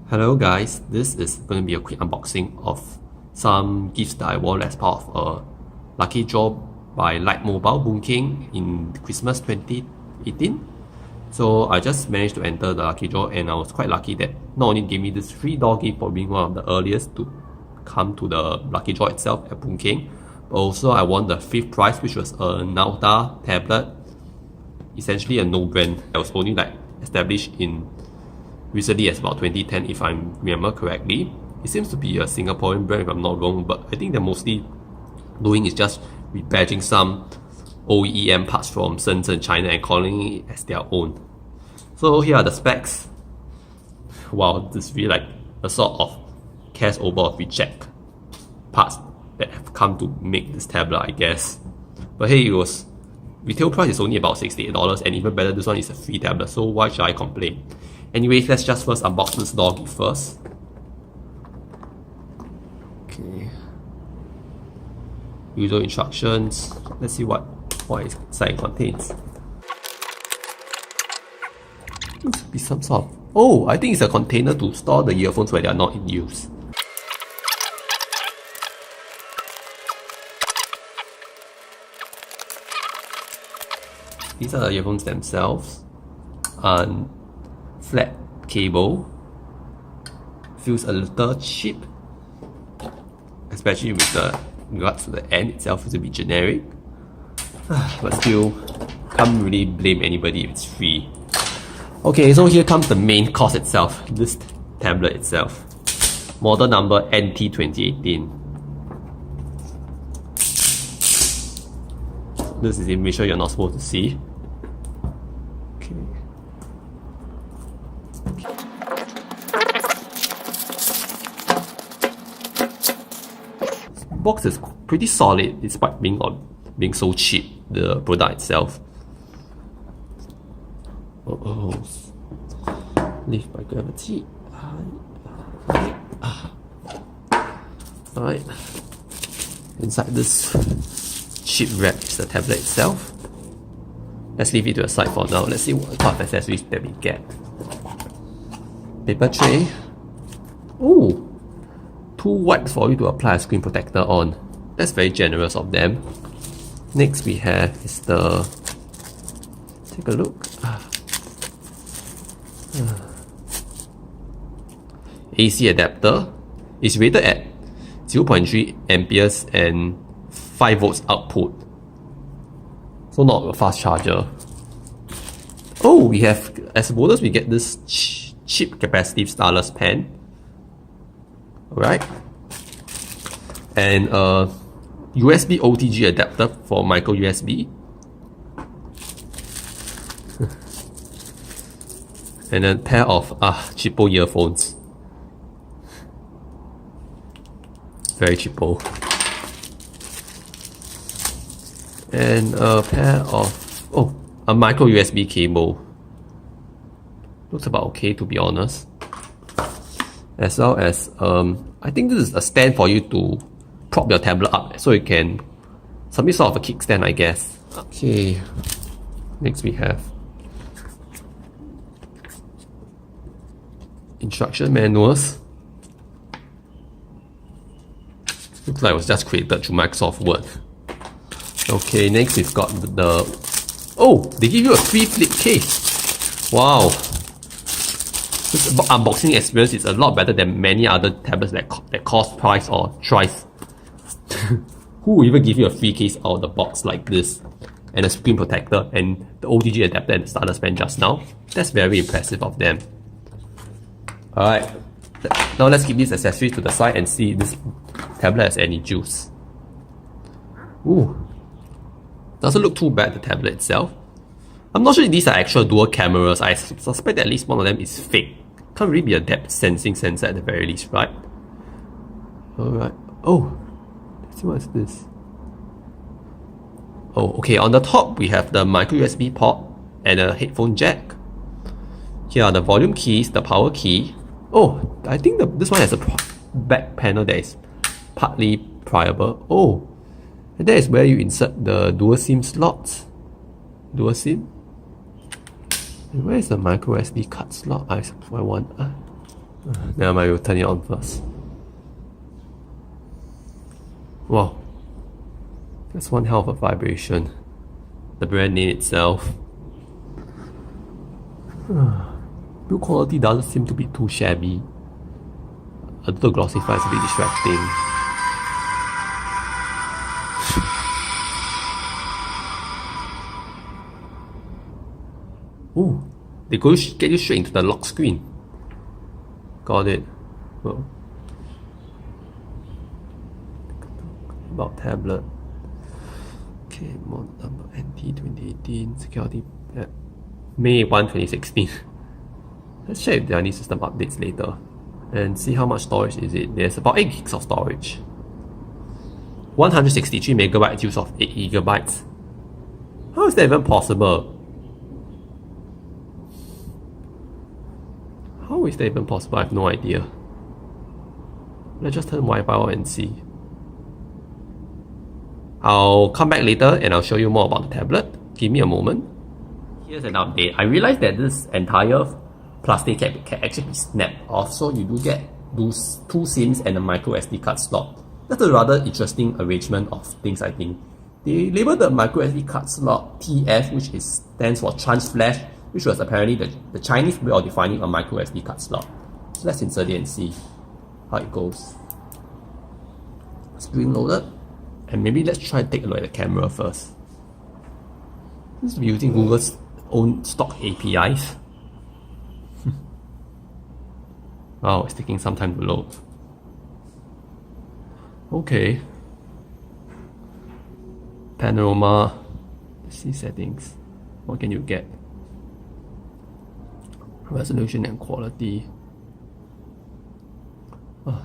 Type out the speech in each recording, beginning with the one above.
Hello guys, this is going to be a quick unboxing of some gifts that I won as part of a lucky draw by Light Mobile Boon King in Christmas 2018. So I just managed to enter the lucky draw and I was quite lucky that not only gave me this free door gift for being one of the earliest to come to the lucky draw itself at Boon King, but also I won the 5th prize, which was a Nowtha tablet, essentially a no brand that was only established in recently as about 2010 if I remember correctly. It seems to be a Singaporean brand if I'm not wrong, but I think they're mostly doing is just rebadging some OEM parts from Shenzhen, China and calling it as their own. So here are the specs. Wow, this is really like a sort of cast over of reject parts that have come to make this tablet, I guess. But hey, retail price is only about $68, and even better, this one is a free tablet, so why should I complain? Anyways, let's just first unbox this door gift first. Okay. User instructions. Let's see what inside contains. Looks to be some sort of... Oh, I think it's a container to store the earphones when they are not in use. These are the earphones themselves. And flat cable. Feels a little cheap, especially with the regards to the end itself is a bit generic. But still, can't really blame anybody if it's free. Okay, so here comes the main cost itself, this tablet itself. Model number NT2018. This is information you're not supposed to see. Okay. This box is pretty solid despite being so cheap, the product itself. Lift by gravity. Alright. Inside this chip wrap is the tablet itself. Let's leave it to the side for now. Let's see what kind of accessories that we get. Paper tray. Oh! 2 wipes for you to apply a screen protector on. That's very generous of them. Next we have is the... Take a look. AC adapter. It's rated at 0.3 amperes and 5 volts output. So not a fast charger. Oh, we have, as a bonus, we get this cheap capacitive stylus pen. Alright. And a USB OTG adapter for micro USB. And a pair of cheapo earphones. Very cheapo. And a pair of a micro USB cable. Looks about okay, to be honest. As well as I think this is a stand for you to prop your tablet up so you can some sort of a kickstand, I guess. Okay. Next we have instruction manuals. Looks like it was just created through Microsoft Word. Okay, next we've got they give you a free flip case. Wow. This unboxing experience is a lot better than many other tablets that cost twice or thrice. Who will even give you a free case out of the box like this? And a screen protector and the OTG adapter and the stylus pen just now. That's very impressive of them. Alright, now let's keep these accessories to the side and see if this tablet has any juice. Ooh, doesn't look too bad, the tablet itself. I'm not sure if these are actual dual cameras. I suspect at least one of them is fake. Can't really be a depth sensing sensor at the very least, right? Alright, let's see what is this. Okay, on the top we have the micro USB port and a headphone jack. Here are the volume keys, the power key. I think this one has a back panel that is partly pliable. And that is where you insert the dual SIM slots. Dual SIM. And where is the micro SD card slot? I want. Never mind, we'll turn it on first. Wow, that's one hell of a vibration. The brand name itself. Build quality doesn't seem to be too shabby. A little glossify is a bit distracting. Ooh, they get you straight into the lock screen. Got it. Well, about tablet. Okay, model number NT2018, security at May 1, 2016. Let's check if there are any system updates later and see how much storage is it. There's about 8 gigs of storage. 163 megabytes use of 8 gigabytes. How is that even possible? How is that even possible? I have no idea. Let's just turn Wi-Fi on and see. I'll come back later and I'll show you more about the tablet. Give me a moment. Here's an update. I realized that this entire plastic cap can actually be snapped off, so you do get those 2 SIMs and a micro SD card slot. That's a rather interesting arrangement of things, I think. They labeled the micro SD card slot TF, which stands for Trans Flash, which was apparently the Chinese way of defining a micro SD card slot. So let's insert it and see how it goes. Screen loaded. And maybe let's try to take a look at the camera first. This is using Google's own stock APIs. Wow, it's taking some time to load. Okay. Panorama. Let's see settings. What can you get? Resolution and quality.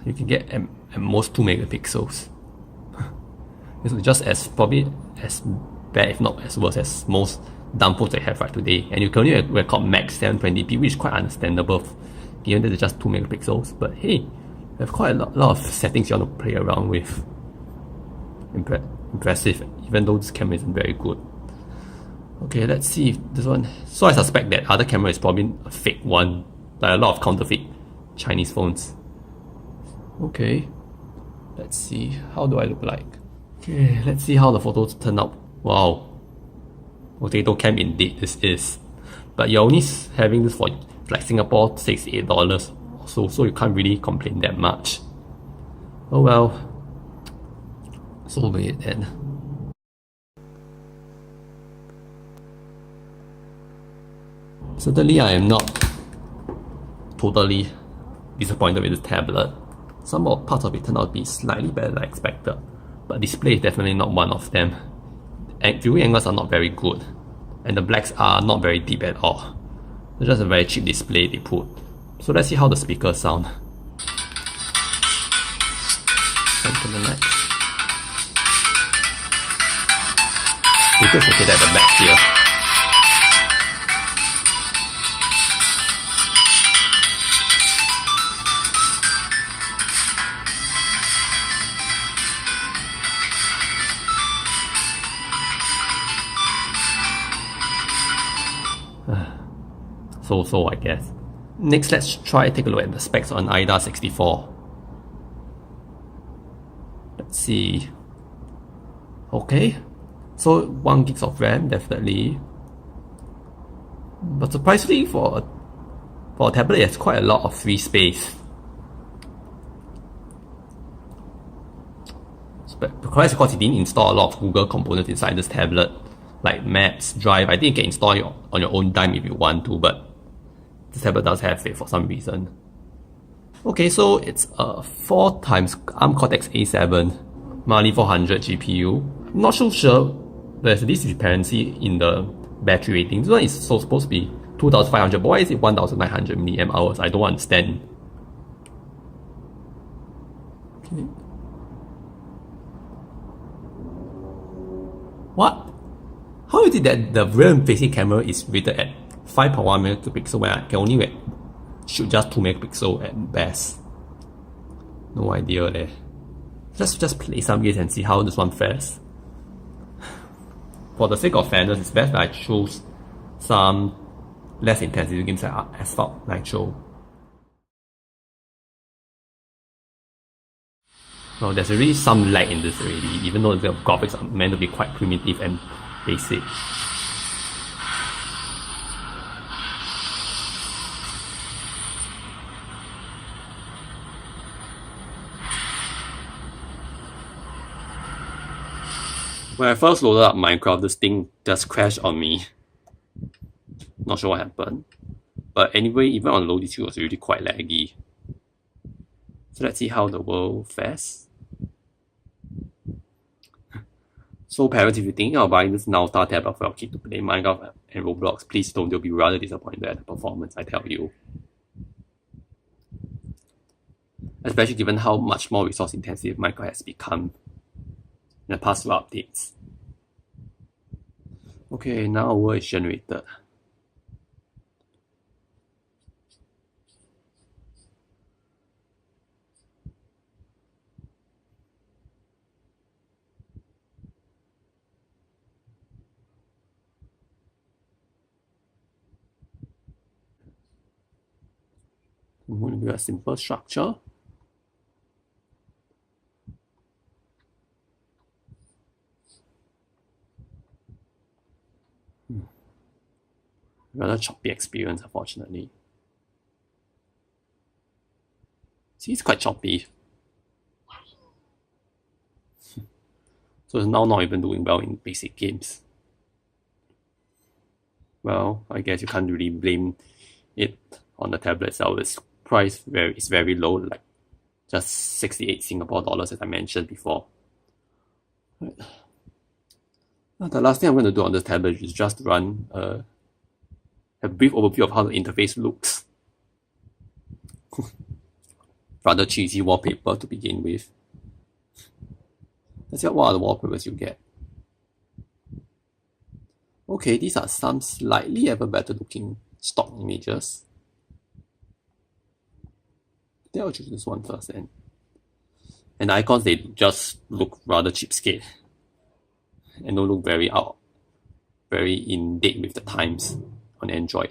You can get at most 2 megapixels. It's just probably as bad, if not as worse, as most dumb phones I have right today. And you can only record max 720p, which is quite understandable given that it's just 2 megapixels. But hey, you have quite a lot of settings you want to play around with. Impressive, even though this camera isn't very good. Okay, let's see if this one. So I suspect that other camera is probably a fake one, like a lot of counterfeit Chinese phones. Okay, let's see, how do I look like? Okay, let's see how the photos turn out. Wow, potato cam indeed this is. But you're only having this for like Singapore $68 or so you can't really complain that much. Oh well, so be it then. Certainly I am not totally disappointed with this tablet. Some parts of it turned out to be slightly better than I expected, but display is definitely not one of them. And viewing angles are not very good, and the blacks are not very deep at all. It's just a very cheap display they put. So let's see how the speakers sound. On to the next. Speakers located at the back here. So I guess. Next, let's take a look at the specs on IDA 64. Let's see. Okay, so 1 gig of RAM definitely, but surprisingly for a tablet, it has quite a lot of free space. Because you didn't install a lot of Google components inside this tablet, like Maps, Drive. I think you can install it on your own dime if you want to, but this tablet does have it for some reason. Okay, so it's a 4 times ARM Cortex A7 Mali 400 GPU. I'm not so sure there's this discrepancy in the battery rating. This one is supposed to be 2500, but why is it 1900 mAh? I don't understand. Okay. What? How is it that the rear facing camera is rated at 5.1 megapixel when I can only shoot just 2 megapixel at best? No idea there. Just play some games and see how this one fares. For the sake of fairness, it's best that I choose some less intensive games like Asphalt Nitro. Well, there's already some lag in this already, even though the graphics are meant to be quite primitive and basic. When I first loaded up Minecraft, this thing just crashed on me. Not sure what happened. But anyway, even on low DT, it was really quite laggy. So let's see how the world fares. So parents, if you're thinking of buying this Nowtha tablet for your kid to play Minecraft and Roblox, please don't, they'll be rather disappointed at the performance, I tell you. Especially given how much more resource intensive Minecraft has become in the past few updates. Okay, now a world is generated. I'm going to build a simple structure. Rather choppy experience, unfortunately. See, it's quite choppy. So it's now not even doing well in basic games. Well, I guess you can't really blame it on the tablet itself. Its price is very low, like just 68 Singapore dollars, as I mentioned before. Right. Now, the last thing I'm going to do on this tablet is just run a brief overview of how the interface looks. Rather cheesy wallpaper to begin with. Let's see what are the wallpapers you get. Okay, these are some slightly ever better looking stock images. I think I'll choose this one first then. And the icons, they just look rather cheapskate and don't look very in date with the times on Android.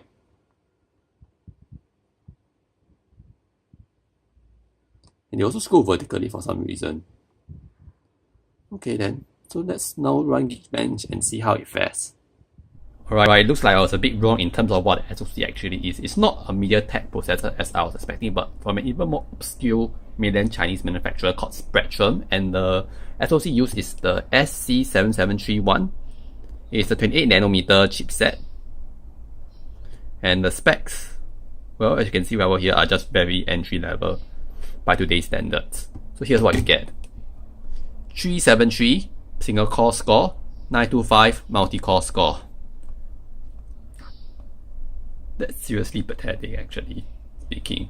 And they also scroll vertically for some reason. Okay then, so let's now run Geekbench and see how it fares. Alright, looks like I was a bit wrong in terms of what the SoC actually is. It's not a MediaTek processor as I was expecting, but from an even more obscure mainland Chinese manufacturer called Spectrum, and the SoC used is the SC7731. It's a 28nm chipset. And the specs, well, as you can see right over here, are just very entry level by today's standards. So here's what you get. 373 single core score, 925 multi-core score. That's seriously pathetic, actually speaking.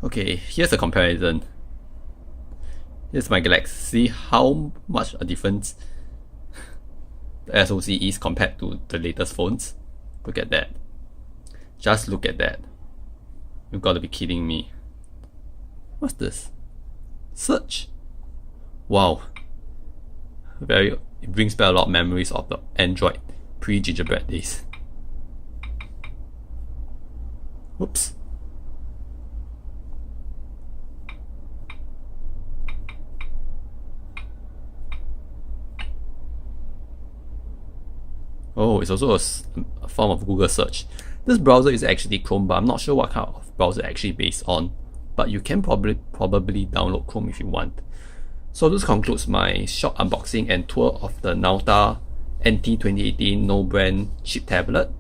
Okay, here's a comparison. Here's my Galaxy. See how much a difference the SoC is compared to the latest phones. Look at that. Just look at that. You've got to be kidding me. What's this? Search. Wow. It brings back a lot of memories of the Android pre-gingerbread days. Whoops. Oh, it's also a form of Google search. This browser is actually Chrome, but I'm not sure what kind of browser it's actually based on. But you can probably download Chrome if you want. So this concludes my short unboxing and tour of the Nowtha NT2018 no-brand cheap tablet.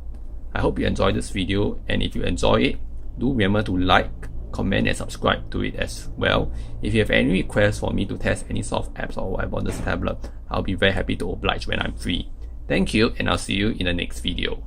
I hope you enjoyed this video, and if you enjoy it, do remember to like, comment and subscribe to it as well. If you have any requests for me to test any soft apps or whatever on this tablet, I'll be very happy to oblige when I'm free. Thank you, and I'll see you in the next video.